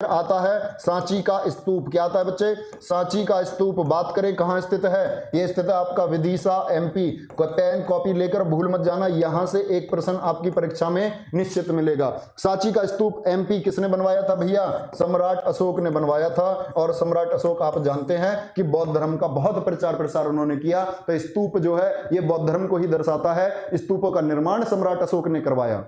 आता है सांची का स्तूप। क्या आता है बच्चे? सांची का स्तूप। बात करें कहां स्थित है, ये स्थित है आपका विदिशा एमपी। पेन कॉपी लेकर भूल मत जाना, यहां से एक प्रश्न आपकी परीक्षा में निश्चित मिलेगा। सांची का स्तूप एमपी किसने बनवाया था भैया? सम्राट अशोक ने बनवाया था। और सम्राट अशोक आप जानते हैं कि बौद्ध धर्म का बहुत प्रचार प्रसार उन्होंने किया, तो स्तूप जो है ये बौद्ध धर्म को ही दर्शाता है। स्तूपों का निर्माण सम्राट अशोक ने करवाया,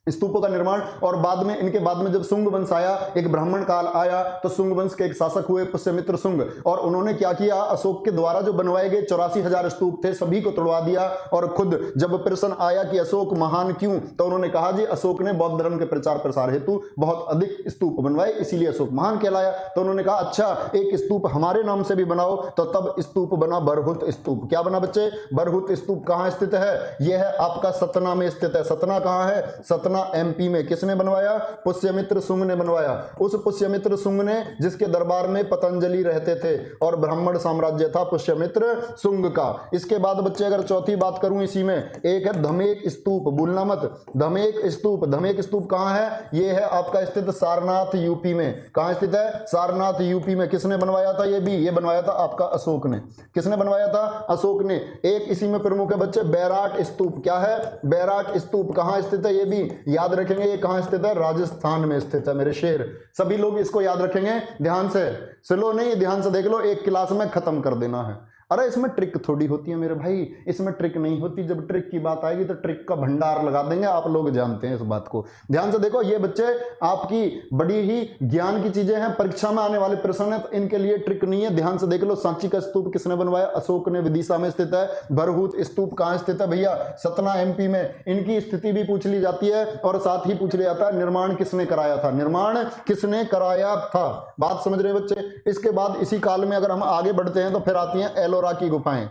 स्तूपों का निर्माण। और बाद में इनके बाद में जब शुंग वंश आया, एक ब्राह्मण काल आया, तो शुंग वंश के एक शासक हुए पुष्यमित्र शुंग, और उन्होंने क्या किया, अशोक के द्वारा जो बनवाए गए 84,000 स्तूप थे सभी को तोड़वा दिया। और खुद जब प्रश्न आया कि अशोक महान क्यों, तो उन्होंने कहा जी अशोक ने बौद्ध धर्म के प्रचार प्रसार हेतु बहुत अधिक स्तूप बनवाए, इसीलिए अशोक महान कहलाया। तो उन्होंने कहा अच्छा एक स्तूप हमारे नाम से भी बनाओ, तो तब स्तूप बना बरहुत स्तूप। क्या बना बच्चे? बरहुत स्तूप। कहां स्थित है? यह है आपका सतना में स्थित है। सतना कहां है? सतना एमपी में। किसने बनवाया? पुष्यमित्र शुंग ने बनवाया। उस पुष्यमित्र शुंग ने जिसके दरबार में पतंजलि रहते थे और ब्राह्मण साम्राज्य था पुष्यमित्र शुंग का। इसके बाद बच्चे अगर चौथी बात करूं इसी में, एक है धमेक स्तूप, भूलना मत, धमेक स्तूप। धमेक स्तूप कहां है? यह है आपका स्थित सारनाथ यूपी में। कहां स्थित है? सारनाथ यूपी में। किसने बनवाया था? ये बनवाया था आपका अशोक ने। किसने बनवाया था? अशोक ने। एक इसी में प्रमुख है बच्चे बैराट स्तूप। क्या है? बैराट स्तूप। कहां स्थित है? ये भी याद रखेंगे। ये कहां स्थित है? राजस्थान में स्थित है मेरे शेर। सभी लोग इसको याद रखेंगे ध्यान से, स्लो नहीं, ध्यान से देख लो, एक क्लास में खत्म कर देना है। अरे इसमें ट्रिक थोड़ी होती है मेरे भाई, इसमें ट्रिक नहीं होती। जब ट्रिक की बात आएगी तो ट्रिक का भंडार लगा देंगे, आप लोग जानते हैं इस बात को। ध्यान से देखो, ये बच्चे आपकी बड़ी ही ज्ञान की चीजें हैं, परीक्षा में आने वाले प्रश्न है, तो इनके लिए ट्रिक नहीं है। ध्यान से देख लो, सांची का स्तूप किसने बनवाया? अशोक ने, विदिशा में स्थित है। बरहुत स्तूप कहां स्थित है भैया? सतना एमपी में। इनकी स्थिति भी पूछ ली जाती है और साथ ही पूछ लिया जाता है निर्माण किसने कराया था, निर्माण किसने कराया था। बात समझ रहे बच्चे? इसके बाद इसी काल में अगर हम आगे बढ़ते हैं तो फिर आती हैं एलोरा की गुफाएं।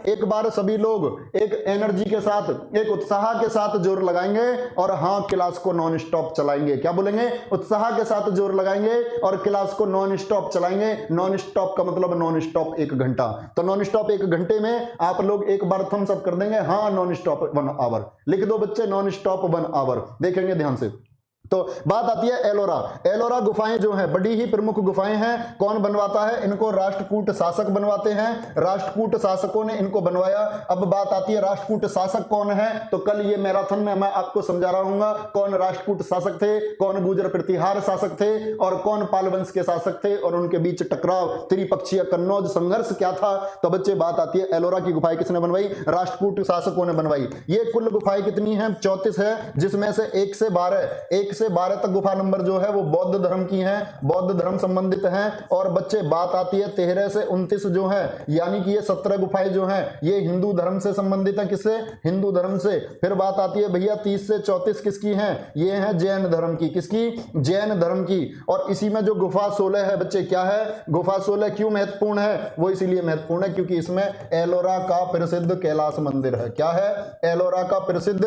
एक बार सभी लोग एक एनर्जी के साथ, एक उत्साह के साथ जोर लगाएंगे और हाँ क्लास को नॉन स्टॉप चलाएंगे। क्या बोलेंगे? उत्साह के साथ जोर लगाएंगे और क्लास को नॉन स्टॉप चलाएंगे। नॉन स्टॉप का मतलब नॉन स्टॉप 1 घंटा। तो नॉन स्टॉप 1 घंटे में आप लोग एक बार थम्स अप कर देंगे, हाँ नॉन स्टॉप 1 आवर लिख दो बच्चे, नॉन स्टॉप 1 आवर। देखेंगे ध्यान से। तो बात आती है एलोरा। एलोरा गुफाएं जो हैं बड़ी ही प्रमुख गुफाएं हैं। कौन बनवाता है इनको? राष्ट्रकूट शासक बनवाते हैं। राष्ट्रकूट शासकों ने इनको बनवाया। अब बात आती है राष्ट्रकूट शासक कौन है, तो कल ये मैराथन में मैं आपको समझा रहा हूं कौन राष्ट्रकूट शासक थे, कौन गुर्जर प्रतिहार शासक थे और कौन पाल वंश के शासक थे, और उनके बीच टकराव, त्रिपक्षीय कन्नौज संघर्ष क्या था। तो बच्चे बात आती है एलोरा की गुफाएं किसने बनवाई? राष्ट्रकूट शासकों ने बनवाई। ये कुल गुफाएं कितनी हैं? 34 है, जिसमें से 1 से 12 तक गुफा नंबर जो है वो बौद्ध धर्म की हैं, बौद्ध धर्म संबंधित हैं। और बच्चे बात आती है 13 से 29 जो है, यानी कि ये 17 गुफाएं जो हैं ये हिंदू धर्म से संबंधित है। किससे? हिंदू धर्म से। फिर बात आती है भैया 30 से 34 किसकी हैं? ये हैं जैन धर्म की। किसकी? जैन धर्म की। और इसी में जो गुफा 16 है बच्चे, क्या है? गुफा 16 क्यों महत्वपूर्ण है? वो इसीलिए महत्वपूर्ण है क्योंकि इसमें एलोरा का प्रसिद्ध कैलाश मंदिर है। क्या है? एलोरा का प्रसिद्ध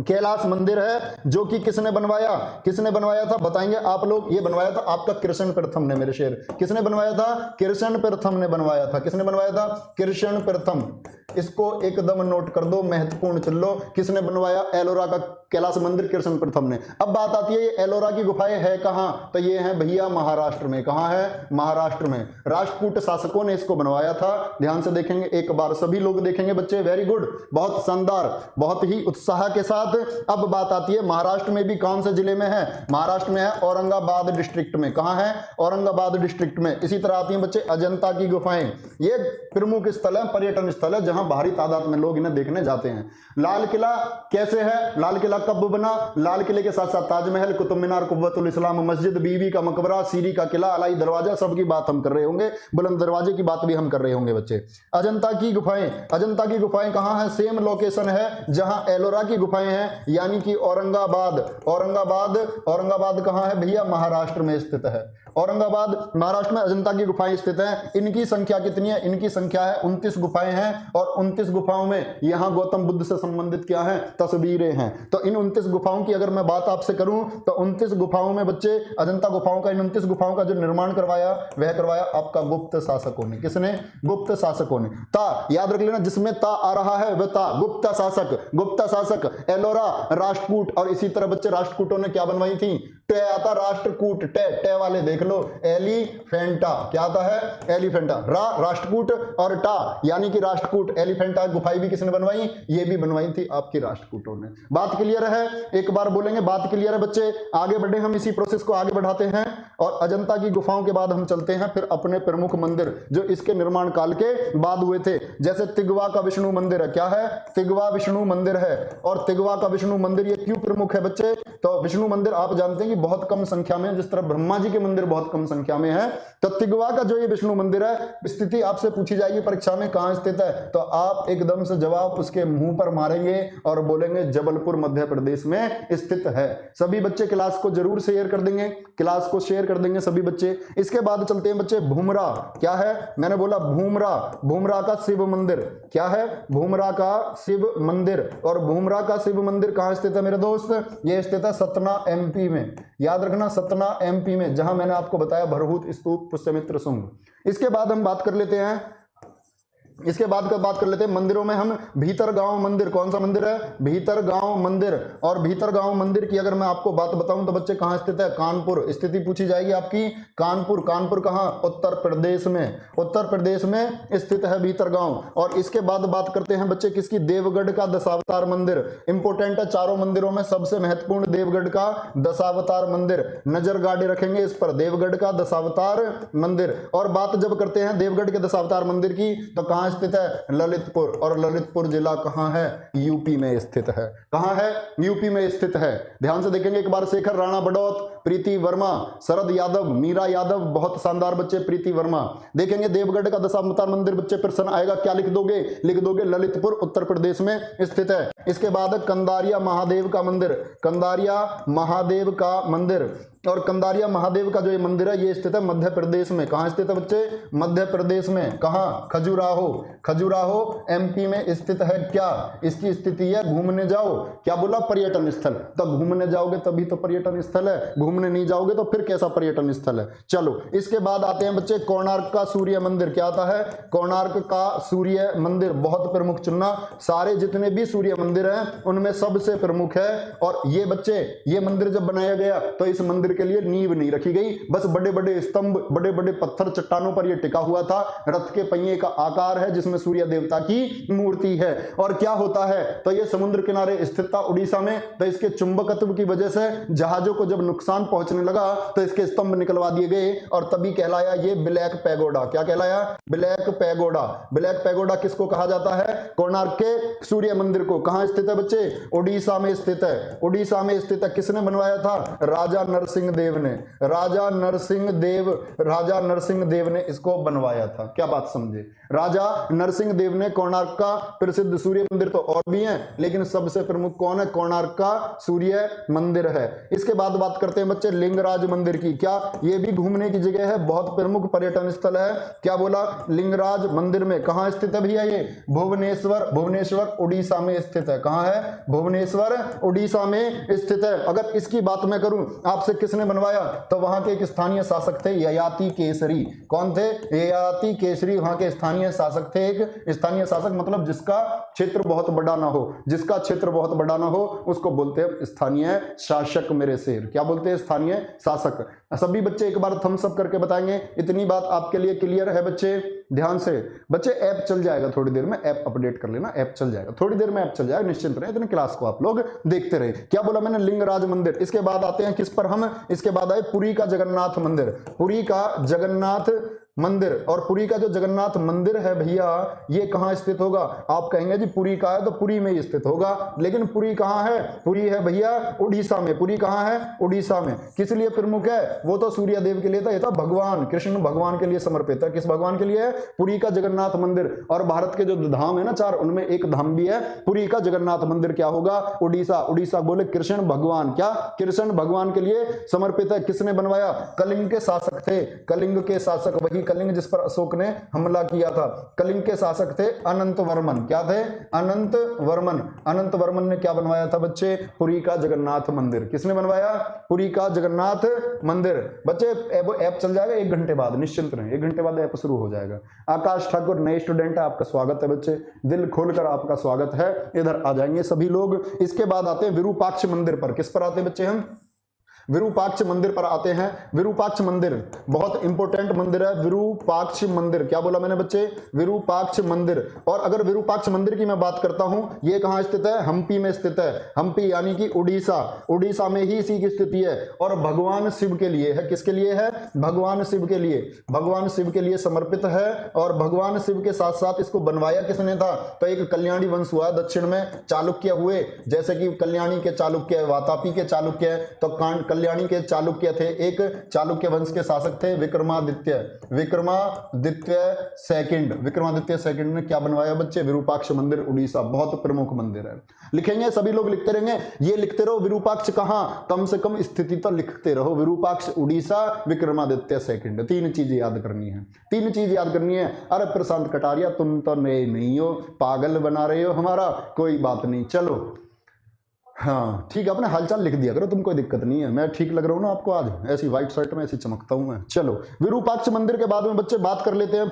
कैलाश मंदिर है, जो कि किसने बनवाया? किसने बनवाया था बताएंगे आप लोग? ये बनवाया था आपका कृष्ण प्रथम ने मेरे शेर। किसने बनवाया था? कृष्ण प्रथम ने बनवाया था। किसने बनवाया था? कृष्ण प्रथम। इसको एकदम नोट कर दो, महत्वपूर्ण चल लो। किसने बनवाया? एलोरा का कैलाश मंदिर कृष्ण प्रथम ने। अब बात आती है ये एलोरा की गुफाएं है कहां, तो ये है भैया महाराष्ट्र में। कहां है? महाराष्ट्र में। राष्ट्रकूट शासकों ने इसको बनवाया था। ध्यान से देखेंगे एक बार, सभी लोग देखेंगे बच्चे, वेरी गुड, बहुत शानदार, बहुत ही उत्साह के साथ। अब बात आती है महाराष्ट्र में भी कौन से जिले में है? महाराष्ट्र में है औरंगाबाद डिस्ट्रिक्ट में। कहां है? औरंगाबाद डिस्ट्रिक्ट में। इसी तरह आती है बच्चे अजंता की गुफाएं। ये प्रमुख स्थल है, पर्यटन स्थल है, जहां भारी तादाद में लोग इन्हें देखने जाते हैं। लाल किला कैसे है? लाल किला कब बना? लाल किले के साथ साथ ताजमहल, कुतुब मीनार, कुव्वतुल इस्लाम मस्जिद, बीवी का मकबरा, सीरी का किला, अलाई दरवाजा, सबकी बात हम कर रहे होंगे। बुलंद दरवाजे की बात भी हम कर रहे होंगे बच्चे। अजंता की गुफाएं, अजंता की गुफाएं कहां है? सेम लोकेशन है जहां एलोरा की गुफाएं हैं, यानी कि औरंगाबाद। औरंगाबाद कहां है भैया? महाराष्ट्र में स्थित है। औरंगाबाद महाराष्ट्र में अजंता की गुफाएं स्थित हैं। इनकी संख्या कितनी है? इनकी संख्या है 29 गुफाएं हैं, और 29 गुफाओं में यहां गौतम बुद्ध से संबंधित क्या है? तस्वीरें हैं। तो इन 29 गुफाओं की अगर मैं बात आपसे करूं तो 29 गुफाओं में बच्चे, अजंता गुफाओं का, इन 29 गुफाओं का जो निर्माण करवाया वह करवाया आपका गुप्त शासकों ने। किसने? गुप्त शासकों ने। ता याद रख लेना, जिसमें ता आ रहा है वह ता, गुप्त शासक। गुप्त शासक एलोरा, राष्ट्रकूट। और इसी तरह बच्चे राष्ट्रकूटों ने क्या बनवाई थी? टे आता राष्ट्रकूट, टे वाले देख लो, एलिफेंटा, क्या आता है एलिफेंटा, राष्ट्रकूट और टा यानी कि राष्ट्रकूट। एलिफेंटा गुफाएं भी किसने बनवाई, ये भी बनवाई थी आपकी राष्ट्रकूटों ने। बात क्लियर है, एक बार बोलेंगे बात क्लियर है बच्चे। आगे बढ़े हम, इसी प्रोसेस को आगे बढ़ाते हैं और अजंता की गुफाओं के बाद हम चलते हैं फिर अपने प्रमुख मंदिर जो इसके निर्माण काल के बाद हुए थे। जैसे तिगवा का विष्णु मंदिर है, क्या है, तिगवा विष्णु मंदिर है। और तिगवा का विष्णु मंदिर ये क्यों प्रमुख है बच्चे, तो विष्णु मंदिर आप जानते हैं कि बहुत कम संख्या में, जिस तरह ब्रह्मा जी के मंदिर बहुत कम संख्या में है, तो तिगवा का जो ये विष्णु मंदिर है, स्थिति आपसे पूछी जाएगी परीक्षा में कहां स्थित है, तो आप एकदम से जवाब उसके मुंह पर मारेंगे और बोलेंगे जबलपुर मध्य प्रदेश में स्थित है। सभी बच्चे क्लास को जरूर शेयर कर देंगे, क्लास को शेयर कर देंगे सभी बच्चे। इसके बाद चलते हैं बच्चे भूमरा, क्या है, मैंने बोला भूमरा, भूमरा का शिव मंदिर, क्या है, भूमरा का शिव मंदिर। और भूमरा का शिव मंदिर कहां स्थित है मेरे दोस्त, ये स्थित है सतना एमपी में, याद रखना सतना एमपी में, जहां मैंने आपको बताया भरहूत स्तूप पुष्यमित्र शुंग। इसके बाद हम बात कर लेते हैं, इसके बाद बात कर लेते हैं मंदिरों में हम। भीतरगांव मंदिर, कौन सा मंदिर है, भीतरगांव मंदिर। और भीतरगांव मंदिर की अगर मैं आपको बात बताऊं तो बच्चे कहां स्थित है, कानपुर, स्थिति पूछी जाएगी आपकी कानपुर। कानपुर कहां, उत्तर प्रदेश में, उत्तर प्रदेश में स्थित है भीतरगांव। और इसके बाद बात करते हैं बच्चे किसकी, देवगढ़ का दशावतार मंदिर, इंपोर्टेंट है, चारों मंदिरों में सबसे महत्वपूर्ण देवगढ़ का दशावतार मंदिर, नजर गाड़े रखेंगे इस पर, देवगढ़ का दशावतार मंदिर। और बात जब करते हैं देवगढ़ के दशावतार मंदिर की तो कहां स्थित है, ललितपुर। और ललितपुर जिला कहां है, यूपी में स्थित है, कहां है, यूपी में स्थित है। ध्यान से देखेंगे एक बार, शेखर राणा बड़ौत, प्रीति वर्मा, शरद यादव, मीरा यादव, बहुत शानदार बच्चे, प्रीति वर्मा। देखेंगे देवगढ़ का दशावतार मंदिर बच्चे प्रश्न आएगा, क्या लिख दोगे, लिख दोगे ललितपुर उत्तर प्रदेश में स्थित है। इसके बाद कंदारिया महादेव का मंदिर, कंदारिया महादेव का मंदिर। और कंदारिया महादेव का जो ये मंदिर है ये स्थित है मध्य प्रदेश में, कहां स्थित है बच्चे, मध्य प्रदेश में, कहां, खजुराहो, खजुराहो एमपी में स्थित है। क्या इसकी स्थिति है, घूमने जाओ, क्या बोला, पर्यटन स्थल। तो घूमने जाओगे तभी तो पर्यटन स्थल है, घूमने नहीं जाओगे तो फिर कैसा पर्यटन स्थल है। चलो इसके बाद आते हैं बच्चे कोणार्क का सूर्य मंदिर, क्या आता है, कोणार्क का सूर्य मंदिर, बहुत प्रमुख चुनना, सारे जितने भी सूर्य मंदिर हैं उनमें सबसे प्रमुख है। और ये बच्चे, ये मंदिर जब बनाया गया तो इस मंदिर के लिए नींव नहीं रखी गई, बस बड़े बड़े स्तंभ, बड़े बड़े पत्थर चट्टानों पर यह टिका हुआ था। रथ के पहिए का आकार है जिसमें सूर्य देवता की मूर्ति है। और क्या होता है, तो यह समुद्र किनारे स्थित था उड़ीसा में, तो इसके चुंबकत्व की वजह से जहाजों को जब नुकसान पहुंचने लगा तो इसके स्तंभ निकलवा दिए गए और तभी कहलाया ये ब्लैक पैगोडा। क्या कहलाया, ब्लैक पैगोडा। ब्लैक पैगोडा किसको कहा जाता है, कोणार्क के सूर्य मंदिर को। कहां स्थित है बच्चे, उड़ीसा में स्थित है, उड़ीसा में स्थित है। किसने बनवाया था, राजा नरसिंह देव ने, राजा नरसिंह देव, राजा नरसिंह देव ने इसको बनवाया था। क्या बात समझे, राजा नरसिंह देव ने कोणार्क का प्रसिद्ध सूर्य मंदिर तो और भी हैं, लेकिन सबसे प्रमुख कौन है, कोणार्क का सूर्य मंदिर है। इसके बाद बात करते हैं बच्चे लिंगराज मंदिर की। क्या ये भी घूमने की जगह है, बहुत प्रमुख पर्यटन स्थल है। क्या बोला, लिंगराज मंदिर में कहां स्थित है भैया, ये भुवनेश्वर, भुवनेश्वर उड़ीसा में स्थित है। कहां है, भुवनेश्वर उड़ीसा में स्थित है। अगर इसकी बात मैं करूं आपसे, किसने बनवाया, तो वहां के एक स्थानीय शासक थे ययाति केसरी। कौन थे, ययाति केसरी वहां के स्थानीय शासक थे। एक स्थानीय शासक मतलब जिसका क्षेत्र बहुत बड़ा ना हो, जिसका क्षेत्र बहुत बड़ा ना हो उसको बोलते हैं स्थानीय शासक मेरे शेर। क्या बोलते हैं, स्थानीय शासक। सभी बच्चे एक बार थम्स अप करके बताएंगे, इतनी बात आपके लिए क्लियर है बच्चे। ध्यान से बच्चे, ऐप चल जाएगा थोड़ी देर में, ऐप अपडेट कर लेना, ऐप चल जाएगा थोड़ी देर में, ऐप चल जाएगा, निश्चिंत रहे, इतने क्लास को आप लोग देखते रहे। क्या बोला मैंने, लिंगराज मंदिर। इसके बाद आते हैं किस पर हम, इसके बाद आए पुरी का जगन्नाथ मंदिर, पुरी का जगन्नाथ मंदिर। और पुरी का जो जगन्नाथ मंदिर है भैया ये कहां स्थित होगा, आप कहेंगे जी पुरी का है तो पुरी में ही स्थित होगा, लेकिन पुरी कहां है, पुरी है भैया उड़ीसा में। पुरी कहां है, उड़ीसा में। किस लिए प्रमुख है, वो तो सूर्य देव के लिए था, ये था भगवान कृष्ण भगवान के लिए समर्पित है। किस भगवान के लिए है, पुरी का जगन्नाथ मंदिर। और भारत के जो धाम है ना चार, उनमें एक धाम भी है पुरी का जगन्नाथ मंदिर। क्या होगा, उड़ीसा। उड़ीसा बोले कृष्ण भगवान, क्या कृष्ण भगवान के लिए समर्पित है। किसने बनवाया, कलिंग के शासक थे, कलिंग के शासक, वही कलिंग जिस पर अशोक ने हमला किया था। कलिंग के शासक थे अनंत वर्मन। क्या थे, अनंत वर्मन। अनंत वर्मन ने क्या बनवाया था बच्चे, पुरी का जगन्नाथ मंदिर। किसने बनवाया, पुरी का जगन्नाथ मंदिर। बच्चे ऐप चल जाएगा 1 घंटे बाद, निश्चिंत रहें, 1 घंटे बाद ऐप शुरू हो जाएगा। आकाश ठाकुर नए स्टूडेंट है, आपका स्वागत है बच्चे, दिल खोलकर आपका स्वागत है। इधर आ जाएंगे सभी लोग। इसके बाद आते हैं विरूपाक्ष मंदिर पर। किस पर आते हैं बच्चे हम, विरूपाक्ष मंदिर पर आते हैं। विरूपाक्ष मंदिर बहुत इंपॉर्टेंट मंदिर है। विरूपाक्ष मंदिर, क्या बोला मैंने बच्चे? विरूपाक्ष मंदिर। और अगर विरूपाक्ष मंदिर की मैं बात करता हूं, ये कहां स्थित है? हम्पी में स्थित है। हम्पी यानी कि उड़ीसा, उड़ीसा में ही इसी की स्थिति है। और भगवान शिव के लिए है। किसके लिए है? भगवान शिव के लिए, भगवान शिव के लिए समर्पित है। और भगवान शिव के साथ साथ इसको बनवाया किसने था? तो एक कल्याणी वंश हुआ दक्षिण में, चालुक्य हुए, जैसे कि कल्याणी के चालुक्य, वातापी के चालुक्य, तो कल्याणी के चालुक्य थे, एक चालुक्य वंश के शासक थे विक्रमादित्य। विक्रमादित्य सेकंड ने क्या बनवाया बच्चे? विरूपाक्ष मंदिर, उड़ीसा। बहुत प्रमुख मंदिर है। लिखेंगे, सभी लोग लिखते रहेंगे, ये लिखते रहो विरूपाक्ष कहां, कम से कम स्थिति तो लिखते रहो। विरूपाक्ष उड़ीसा, विक्रमादित्य सेकंड, 3 चीजें याद करनी है, 3 चीज याद करनी है। अरे प्रशांत कटारिया तुम तो नए नहीं हो, पागल बना रहे हो हमारा, कोई बात नहीं, चलो हाँ ठीक है, अपने हालचाल लिख दिया करो, तुम कोई दिक्कत नहीं है। मैं ठीक लग रहा हूँ ना आपको आज? ऐसी व्हाइट शर्ट में ऐसी चमकता हूँ मैं। चलो विरूपाक्ष मंदिर के बाद में बच्चे बात कर लेते हैं,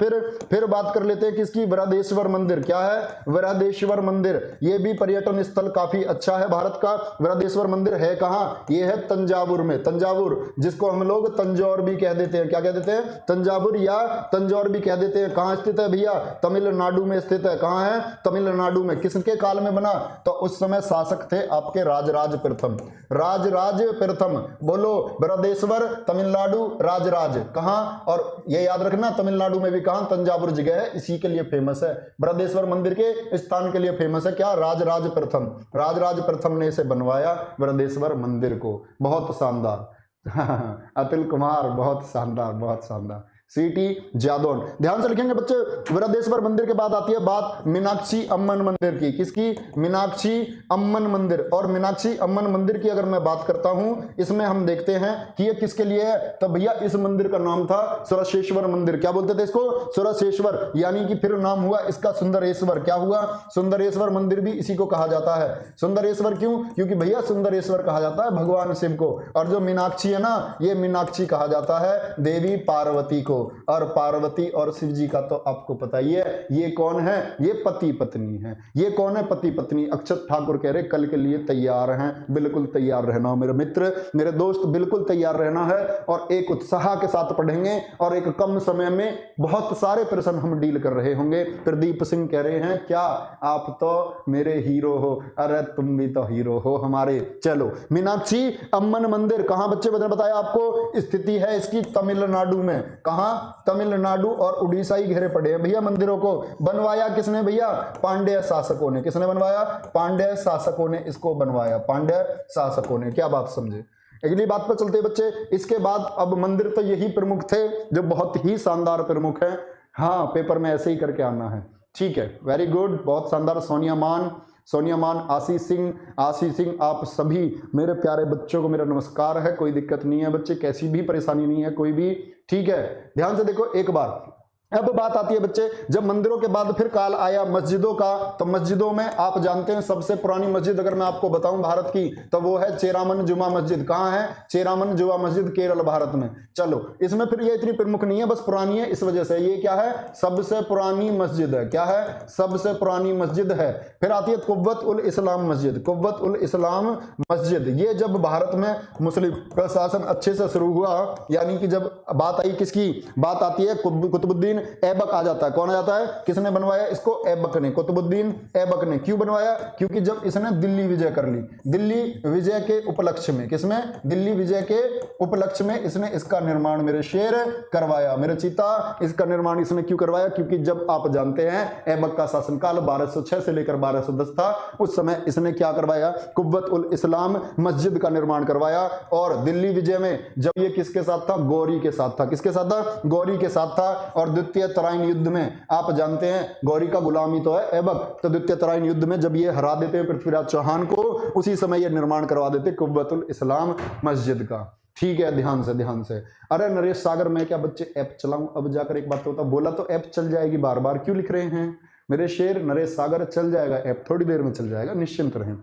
फिर बात कर लेते हैं किसकी? बृहदेश्वर मंदिर। क्या है? बृहदेश्वर मंदिर। ये भी पर्यटन स्थल काफी अच्छा है भारत का। बृहदेश्वर मंदिर है कहाँ? ये है तंजावुर में। तंजावुर, जिसको हम लोग तंजौर भी कह देते हैं। क्या कह देते हैं? तंजावुर या तंजौर भी कह देते हैं। कहाँ स्थित है भैया? तमिलनाडु में स्थित है। कहाँ है? तमिलनाडु में। किसके काल में बना? तो उस समय शासक थे आपके राजराज प्रथम। राजराज प्रथम, बोलो बृहदेश्वर, तमिलनाडु, राजराज कहां? और ये याद रखना, तमिलनाडु में भी कहां? तंजावुर जगह है, इसी के लिए फेमस है। बृहदेश्वर मंदिर के स्थान के लिए फेमस है क्या? राजराज प्रथम। राजराज प्रथम ने इसे बनवाया बृहदेश्वर मंदिर को। बहुत शानदार अतुल कुमार, बहुत शानदार, बहुत शानदार। सीटी जादौन, ध्यान से लिखेंगे बच्चे। बृहदेश्वर मंदिर के बाद आती है बात मीनाक्षी अम्मन मंदिर की। किसकी? मीनाक्षी अम्मन मंदिर। और मीनाक्षी अम्मन मंदिर की अगर मैं बात करता हूं, इसमें हम देखते हैं कि ये किसके लिए है? तो भैया इस मंदिर का नाम था सुरसेश्वर मंदिर। क्या बोलते थे इसको? सुरसेश्वर, यानी कि फिर नाम हुआ इसका सुंदरेश्वर। क्या हुआ? सुंदरेश्वर मंदिर भी इसी को कहा जाता है। सुंदरेश्वर क्यों? क्योंकि भैया सुंदरेश्वर कहा जाता है भगवान शिव को, और जो मीनाक्षी है ना, ये मीनाक्षी कहा जाता है देवी पार्वती को। और पार्वती और शिव जी का तो आपको पता ही है, ये कौन है? ये पति पत्नी है। ये कौन है? पति पत्नी। अक्षत ठाकुर कह रहे कल के लिए तैयार हैं। बिल्कुल तैयार रहना मेरे मित्र, मेरे दोस्त, बिल्कुल तैयार रहना है। और एक उत्साह के साथ पढ़ेंगे और एक कम समय में बहुत सारे प्रश्न हम डील कर रहे होंगे। प्रदीप सिंह कह रहे हैं क्या आप तो मेरे हीरो हो? अरे तुम भी तो हीरो हो हमारे। चलो मीनाक्षी अम्मन मंदिर कहां बच्चे बताया आपको? स्थिति है इसकी तमिलनाडु में। कहां? तमिलनाडु और उड़ीसा ही घेरे पड़े हैं भैया मंदिरों को। बनवाया किसने भैया? पांड्य शासकों ने। किसने बनवाया? पांड्य शासकों ने इसको बनवाया। पांड्य शासकों ने। क्या बात समझे? अगली बात पर चलते बच्चे। इसके बाद अब मंदिर तो यही प्रमुख थे जो बहुत ही शानदार प्रमुख है। हाँ, पेपर में ऐसे ही करके आना है। ठीक है, वेरी गुड, बहुत शानदार। सोनिया मान, आशीष सिंह, आप सभी मेरे प्यारे बच्चों को मेरा नमस्कार है। कोई दिक्कत नहीं है बच्चे, कैसी भी परेशानी नहीं है कोई भी। ठीक है, ध्यान से देखो एक बार। अब बात आती है बच्चे, जब मंदिरों के बाद फिर काल आया मस्जिदों का, तो मस्जिदों में आप जानते हैं सबसे पुरानी मस्जिद अगर मैं आपको बताऊं भारत की, तो वो है चेरामन जुमा मस्जिद। कहां है? चेरामन जुमा मस्जिद, केरल, भारत में। चलो, इसमें फिर ये इतनी प्रमुख नहीं है, बस पुरानी है इस वजह से। ये क्या है? सबसे पुरानी मस्जिद है। क्या है? सबसे पुरानी मस्जिद है। फिर आती है कुव्वत उल इस्लाम मस्जिद। कुव्वत उल इस्लाम मस्जिद, ये जब भारत में मुस्लिम प्रशासन अच्छे से शुरू हुआ, यानी कि जब बात आई किसकी? बात आती है कुतुबुद्दीन ऐबक आ जाता है। कौन आ जाता है? किसने बनवाया इसको? ऐबक ने, कुतुबुद्दीन ऐबक ने। क्यों बनवाया? क्योंकि जब इसने दिल्ली विजय कर ली, दिल्ली विजय के उपलक्ष्य में, किसमें? दिल्ली विजय के उपलक्ष्य में इसने इसका निर्माण मेरे शेर करवाया, मेरे चिता। इसका निर्माण इसने क्यों करवाया? क्योंकि जब आप जानते हैं ऐबक का शासनकाल 1206 से लेकर 1210 था, उस समय इसने क्या करवाया? कुव्वत उल इस्लाम मस्जिद का निर्माण करवाया। और दिल्ली विजय में जब ये किसके साथ था? गौरी के साथ था। किसके साथ था? गौरी के साथ था। और द्वितीय तराइन युद्ध में आप जानते हैं गौरी का गुलामी तो है ऐबक, तो द्वितीय तराइन युद्ध में जब ये हरा देते हैं पृथ्वीराज चौहान को, उसी समय ये निर्माण करवा देते कुव्वतुल इस्लाम मस्जिद का। ठीक है, ध्यान से। अरे नरेश सागर, मैं क्या बच्चे ऐप चलाऊं? अब जाकर एक बात होता, बोला तो ऐप चल जाएगी, बार बार क्यों लिख रहे हैं मेरे शेर? नरेश सागर चल जाएगा ऐप, थोड़ी देर में चल जाएगा, निश्चिंत रहें।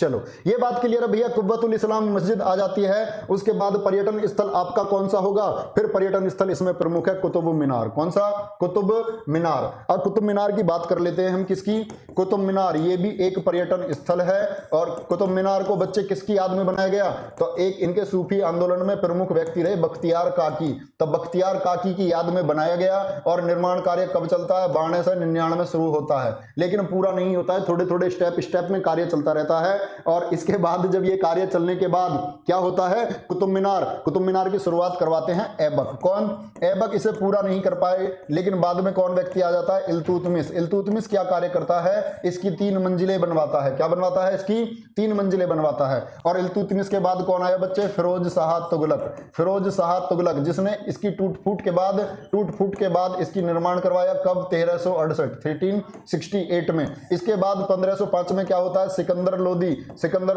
चलो ये बात क्लियर है भैया। कुब्बतुल इस्लाम मस्जिद आ जाती है, उसके बाद पर्यटन स्थल आपका कौन सा होगा? फिर पर्यटन स्थल इसमें प्रमुख है कुतुब मीनार। कौन सा? कुतुब मीनार। और कुतुब मीनार की बात कर लेते हैं हम, किसकी? कुतुब मीनार, ये भी एक पर्यटन स्थल है। और कुतुब मीनार को बच्चे किसकी याद में बनाया गया? तो एक इनके सूफी आंदोलन में प्रमुख व्यक्ति रहे बख्तियार काकी, तो बख्तियार काकी की याद में बनाया गया। और निर्माण कार्य कब चलता है? 1299 में शुरू होता है, लेकिन पूरा नहीं होता है, थोड़े थोड़े स्टेप में कार्य चलता रहता है। और इसके बाद जब ये कार्य चलने के बाद क्या होता है? कुतुब मीनार की शुरुआत करवाते हैं ऐबक। कौन? ऐबक इसे पूरा नहीं कर पाए, लेकिन बाद में कौन व्यक्ति आ जाता है? इल्तुतमिश। इल्तुतमिश क्या कार्य करता है? इसकी 3 मंजिलें बनवाता है। क्या बनवाता है? इसकी 3 मंजिलें बनवाता है। और इल्तुतमिश के बाद कौन आया बच्चे? फिरोज शाह तुगलक। फिरोज शाह तुगलक जिसने इसकी टूट फूट के बाद इसकी निर्माण करवाया। कब? 1368 में। इसके बाद 1505 में क्या होता है? सिकंदर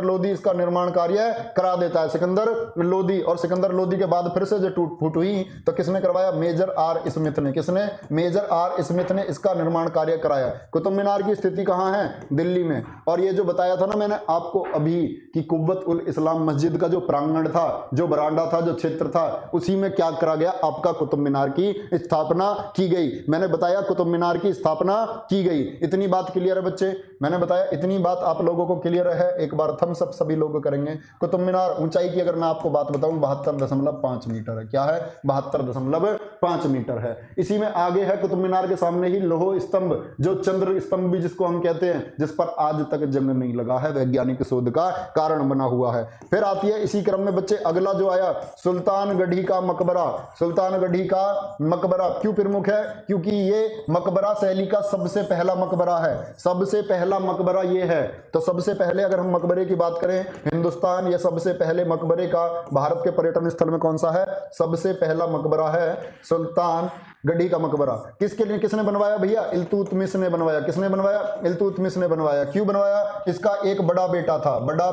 लोदी इसका निर्माण कार्य करा देता है, सिकंदर लोदी। और सिकंदर लोदी के बाद फिर से जो टूट फूट हुई तो किसने करवाया? मेजर आर स्मिथ ने। किसने? मेजर आर स्मिथ ने इसका निर्माण कार्य कराया। कुतुब मीनार की स्थिति कहां है? दिल्ली में। और ये जो बताया था ना मैंने आपको अभी कि कुव्वत उल इस्लाम मस्जिद का जो प्रांगण था, जो बरांडा था, जो क्षेत्र था, उसी में क्या करा गया? आपका कुतुब मीनार की स्थापना की गई। मैंने बताया कुतुब मीनार की स्थापना की गई। इतनी बात क्लियर है बच्चे? मैंने बताया इतनी बात आप लोगों को क्लियर है। एक बार थम्स अप सभी लोग करेंगे। कुतुब मीनार ऊंचाई की अगर मैं आपको बात बताऊं 72.5 मीटर है। क्या है? 72.5 मीटर है। इसी में आगे है कुतुब मीनार के सामने ही लोह स्तंभ, जो चंद्र स्तंभ भी जिसको हम कहते हैं, जिस पर आज तक जंग नहीं लगा है, वैज्ञानिक शोध का कारण बना हुआ है। फिर आती है इसी क्रम में बच्चे अगला जो आया सुल्तानगढ़ी का मकबरा। सुल्तानगढ़ी का मकबरा क्यों प्रमुख है? क्योंकि ये मकबरा शैली का सबसे पहला मकबरा है। सबसे पहला मकबरा ये है। तो सबसे पहले अगर हम मकबरे की बात करें हिंदुस्तान या सबसे पहले मकबरे का भारत के पर्यटन स्थल में कौन सा है? सबसे पहला मकबरा है सुल्तानगढ़ी का मकबरा। किसके लिए? किसने बनवाया भैया? इल्तुतमिश ने बनवाया। किसने बनवाया? इल्तुतमिश ने बनवाया। क्यों बनवाया? इसका एक बड़ा बेटा था। बड़ा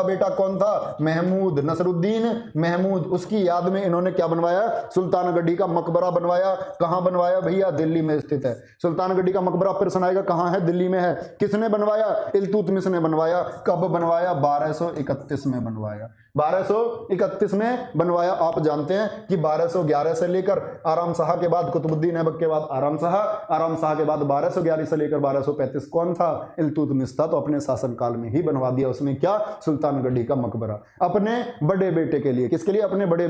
बेटा कौन था? महमूद, नसरुद्दीन महमूद। उसकी याद में इन्होंने क्या बनवाया? सुल्तानगढ़ी का मकबरा बनवाया। कहां बनवाया भैया? दिल्ली में स्थित है। सुल्तानगढ़ी का मकबरा प्रश्न आएगा कहां है? दिल्ली में है। किसने बनवाया? इल्तुतमिश ने बनवाया। कब बनवाया? 1231 में बनवाया। 1231 में बनवाया। आप जानते हैं कि 1211 से लेकर आराम शाह के बाद कुतुबुद्दीन ऐबक के बाद आराम शाह के बाद 1211 से लेकर 1235 कौन था? इल्तुतमिश था। तो अपने शासनकाल में ही बनवा दिया उसने क्या? सुल्तानगढ़ी का मकबरा अपने बड़े बेटे के लिए। किसके लिए? अपने बड़े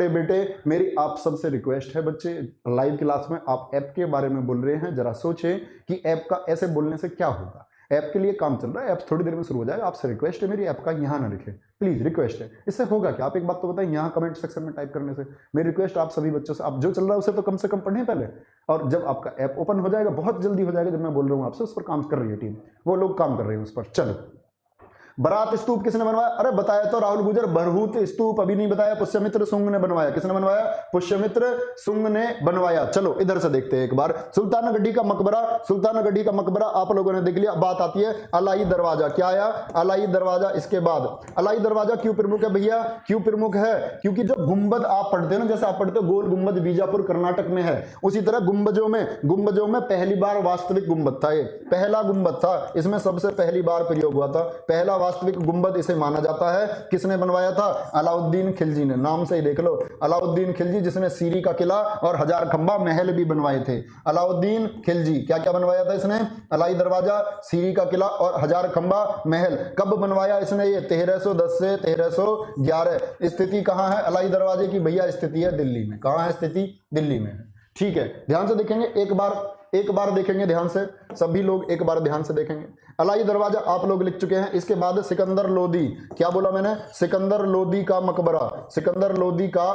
बेटे। मेरी आप सबसे रिक्वेस्ट है बच्चे, लाइव क्लास में आप ऐप के बारे में बोल रहे हैं, जरा सोचें कि ऐप का ऐसे बोलने से क्या होगा। ऐप के लिए काम चल रहा है, ऐप थोड़ी देर में शुरू हो जाएगा। आपसे रिक्वेस्ट है मेरी, ऐप का यहाँ ना लिखें प्लीज, रिक्वेस्ट है। इससे होगा क्या? आप एक बात तो बताएं, यहाँ कमेंट सेक्शन में टाइप करने से। मेरी रिक्वेस्ट आप सभी बच्चों से, आप जो चल रहा है उसे तो कम से कम पढ़ें पहले। और जब आपका ऐप ओपन हो जाएगा, बहुत जल्दी हो जाएगा, जब मैं बोल रहा हूँ आपसे, उस पर काम कर रही है टीम, वो लोग काम कर रहे हैं उस पर। चलो, बरात स्तूप किसने बनवाया? अरे बताया तो राहुल गुजर, बरहूत स्तूप अभी नहीं बताया, पुष्यमित्र शुंग ने बनवाया। किसने बनवाया? पुष्यमित्र शुंग ने बनवाया। चलो इधर से देखते हैं एक बार सुल्तानगढ़ी का मकबरा आप लोगों ने देख लिया। बात आती है अलाई दरवाजा। क्या आया? अलाई दरवाजा। इसके बाद अलाई दरवाजा क्यों प्रमुख है भैया? क्यों प्रमुख है? क्योंकि जो गुंबद आप पढ़ते हो ना, जैसे आप पढ़ते हो गोल गुंबद बीजापुर कर्नाटक में है, उसी तरह गुंबजों में पहली बार वास्तविक गुंबद था। ये पहला गुंबद था, इसमें सबसे पहली बार प्रयोग हुआ था। पहला वास्तविक गुंबद इसे माना जाता है। किसने बनवाया था? अलाउद्दीन खिलजी ने। नाम से ही देख लो, अलाउद्दीन खिलजी, जिसने सीरी का किला और 1000 खंबा महल भी बनवाए थे। अलाउद्दीन खिलजी क्या क्या बनवाया था इसने? अलाई दरवाजा, सीरी का किला और 1000 खंबा महल। कब बनवाया इसने? ये 1310 से 1311। स्थिति कहां है अलाई दरवाजे की भैया? स्थिति है दिल्ली में। कहां है स्थिति? दिल्ली में है। ठीक है, ध्यान से देखेंगे, एक बार देखेंगे ध्यान से, सभी लोग एक बार ध्यान से देखेंगे। अलाई दरवाजा आप लोग लिख चुके हैं। इसके बाद सिकंदर लोदी। क्या बोला मैंने? सिकंदर लोदी का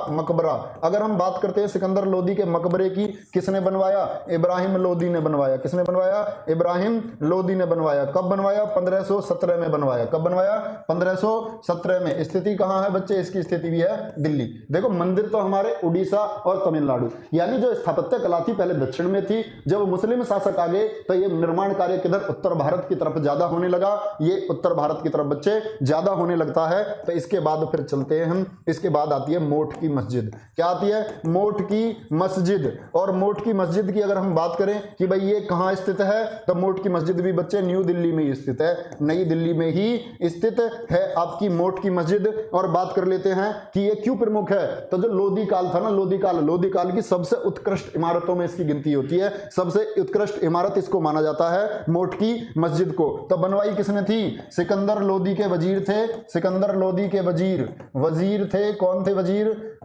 मकबरा। अगर हम बात करते हैं सिकंदर लोदी के मकबरे की, किसने बनवाया? इब्राहिम लोदी ने बनवाया। किसने बनवाया? इब्राहिम लोदी ने बनवाया। कब बनवाया? 1517 में बनवाया। कब बनवाया? 1517 में। स्थिति कहां है बच्चे? इसकी स्थिति भी है दिल्ली। देखो, मंदिर तो हमारे उड़ीसा और तमिलनाडु, यानी जो स्थापत्य कला थी पहले दक्षिण में थी, जब मुस्लिम शासक आ गए तो ये निर्माण कार्य किधर, उत्तर भारत की तरफ ज्यादा होने लगा, ये उत्तर भारत की तरफ बच्चे ज्यादा होने लगता है। तो इसके बाद फिर चलते हैं हम, इसके बाद आती है मोठ की मस्जिद। क्या आती है? मोठ की मस्जिद। और मोठ की मस्जिद की अगर हम बात करें कि भाई ये कहां स्थित है, तो मोठ की मस्जिद भी बच्चे न्यू दिल्ली में ही स्थित है, नई दिल्ली में ही स्थित है आपकी मोठ की मस्जिद। और बात कर लेते हैं कि ये क्यों प्रमुख है, तो जो लोधी काल था ना, लोधी काल की सबसे उत्कृष्ट इमारतों में इसकी गिनती होती है, सबसे उत्कृष्ट इमारत इसको माना जाता है मोठ की मस्जिद को। तो बनवाई किसने थी? सिकंदर लोधी के वजीर थे, सिकंदर लोधी के वजीर थे। कौन थे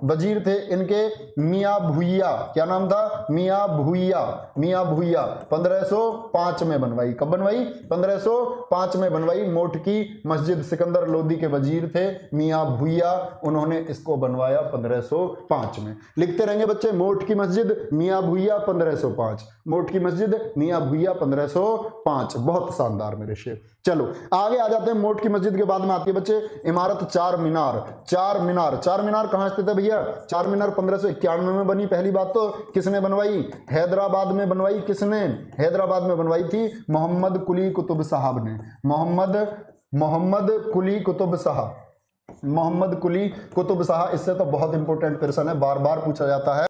वजीर थे इनके? मियां भुइया। क्या नाम था? मियां भुइया। 1505 में बनवाई। कब बनवाई? 1505 में बनवाई मोठ की मस्जिद। सिकंदर लोधी के वजीर थे मियां भुइया, उन्होंने इसको बनवाया 1505 में। लिखते रहेंगे बच्चे, मोठ की मस्जिद मियां भुइया 1505, मोठ की मस्जिद मियां भुइया 1505। बहुत शानदार मेरे शेर। चलो आगे आ जाते हैं। मोठ की मस्जिद के बाद में आती है बच्चे इमारत चार मीनार कहां स्थित है भैया? चार मीनार 1591 में बनी। पहली बात तो किसने बनवाई? हैदराबाद में बनवाई। किसने? हैदराबाद में बनवाई थी मोहम्मद कुली कुतुब साहब ने। मोहम्मद कुली कुतुब शाह। इससे तो बहुत इंपॉर्टेंट पर्सन है, बार बार पूछा जाता है।